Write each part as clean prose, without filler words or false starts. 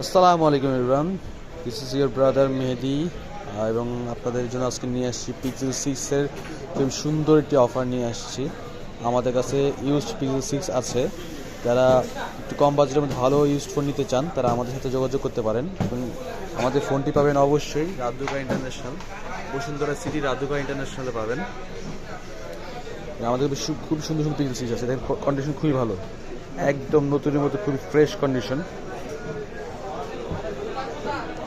আসসালামু আলাইকুম everyone, this is your brother Mehedi. এবং আপনাদের জন্য আজকে নিয়ে আসছি পিক্সেল 6-এর খুব সুন্দর একটি অফার নিয়ে আসছি। আমাদের কাছে ইউজড পিক্সেল 6 আছে। যারা একটু কম বাজেটের মধ্যে ভালো ইউজড ফোন নিতে চান তারা আমাদের সাথে যোগাযোগ করতে পারেন। এবং আমাদের ফোনটি পাবেন অবশ্যই রাদুকা ইন্টারন্যাশনাল, বসুন্ধরা সিটি রাদুকা ইন্টারন্যাশনালে পাবেন। আমাদের খুব সুন্দর সুন্দর পিক্সেল 6 আছে, দেখেন কন্ডিশন খুবই ভালো, একদম নতুনের মতো খুবই ফ্রেশ কন্ডিশন।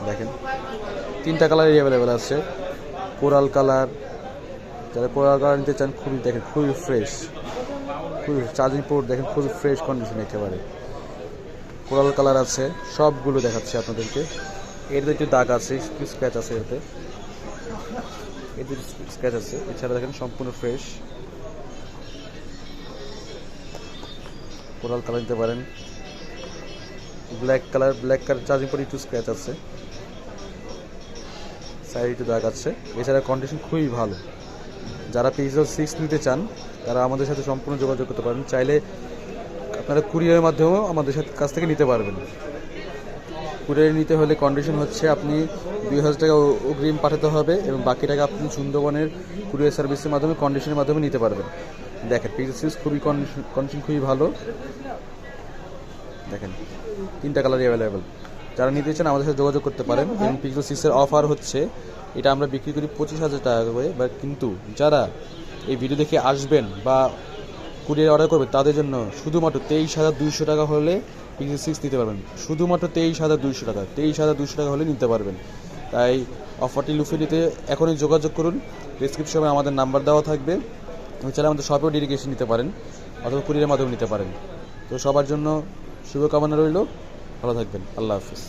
দেখেন তিনটা কালার অ্যাভেলেবেল আছে, কোরাল কালার। যারা কোরাল কালার নিতে চান খুবই দেখেন খুবই ফ্রেশ, খুবই চার্জিং পোর্ট দেখেন খুবই ফ্রেশ কন্ডিশন একেবারে। কোরাল কালার আছে, সবগুলো দেখাচ্ছি আপনাদেরকে। এর একটু দাগ আছে, একটু স্ক্র্যাচ আছে, এতে স্ক্র্যাচ আছে, এছাড়া দেখেন সম্পূর্ণ ফ্রেশ। কোরাল কালার নিতে পারেন। ব্ল্যাক কালার চার্জিং পোর্ট একটু স্ক্র্যাচ আছে, সাইড একটু দাগ আছে, এছাড়া কন্ডিশন খুবই ভালো। যারা পিক্সেল 6 নিতে চান তারা আমাদের সাথে সম্পূর্ণ যোগাযোগ করতে পারেন। চাইলে আপনারা কুরিয়ারের মাধ্যমেও আমাদের কাছ থেকে নিতে পারবেন। কুরিয়ারে নিতে হলে কন্ডিশন হচ্ছে আপনি 2000 টাকা অগ্রিম পাঠাতে হবে এবং বাকি টাকা আপনি সুন্দরবনের কুরিয়ার সার্ভিসের মাধ্যমে কন্ডিশনের মাধ্যমে নিতে পারবেন। দেখেন পিক্সেল 6 খুবই কন্ডিশন খুবই ভালো। দেখেন তিনটা কালারই অ্যাভেলেবেল। যারা নিতে চান আমাদের সাথে যোগাযোগ করতে পারেন। এবং পিক্সেল 6-এর অফার হচ্ছে, এটা আমরা বিক্রি করি 25,000 টাকা করে, বা কিন্তু যারা এই ভিডিও দেখে আসবেন বা কুরিয়ার অর্ডার করবেন তাদের জন্য শুধুমাত্র 23,200 টাকা হলে পিক্সেল 6 নিতে পারবেন। শুধুমাত্র 23,200 টাকা, 23,200 টাকা হলে নিতে পারবেন। তাই অফারটি লুফে নিতে এখনই যোগাযোগ করুন। ডিসক্রিপশনে আমাদের নাম্বার দেওয়া থাকবে। আপনি চাইলে আমাদের শপেও ডেডিকেশন নিতে পারেন অথবা কুরিয়ারের মাধ্যমে নিতে পারেন। তো সবার জন্য শুভকামনা রইল, ভালো থাকবেন, আল্লাহ হাফিজ।